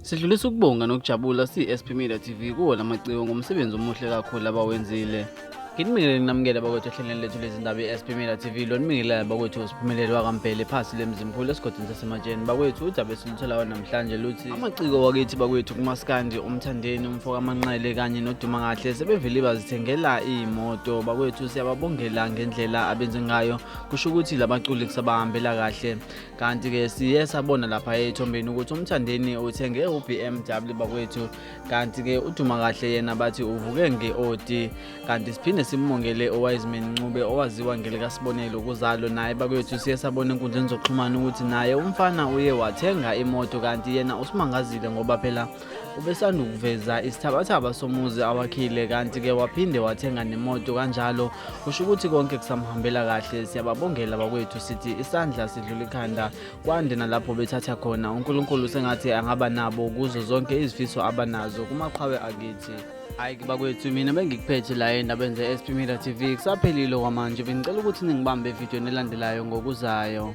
Sidlulisa ukubonga nokujabula SP Media TV kuwo lamaciko ngomsebenzi omuhle kakhulu abawenzile. Ngidimile namukela bakwethu ehlelweni lethu lezindaba SP Media TV lonimikela bakwethu usiphumelele wakampele phasi lemzimkhulu esigodini sasematsheni bakwethu udaba esiluthola namhlanje luthi amaciko wakithi bakwethu kumaskandi umthandeni umfoka amanqele kanye nodumakahle sebevele bazithengela imoto bakwethu siyababongela ngendlela abenze ngayo kusho ukuthi labaculi kusabahambela kahle kanti ke siye sabona lapha ethombeni ukuthi umthandeni uthenge uBMW bakwethu kanti ke udumakahle yena bathi uvuke ngeOD kanti siphinde simongele oWiseman mncube owaziwa ngelika sibonelo kuzalo naye bakwethu siye sabona enkundleni zokuxhumana ukuthi naye umfana uye wathenga imoto kanti yena usimangazile ngoba phela ubesanda ukuveza isithabathaba somuzi awakhile kanti ke waphinde wathenga nemoto kanjalo kusho ukuthi konke kusamhambela kahle siyababongela bakwethu sithi isandla sidlula ikhanda kwande nalapho bethatha khona uNkulunkulu sengathi angaba nabo kuzo zonke izifiso abanazo kumaqhawe akithi. Hayi bakwethu mina bengikuphethe la endaba SP Media TV kusaphelile kwamanje bengicela ukuthi ningibambe evidweni elandelayo ngokuzayo.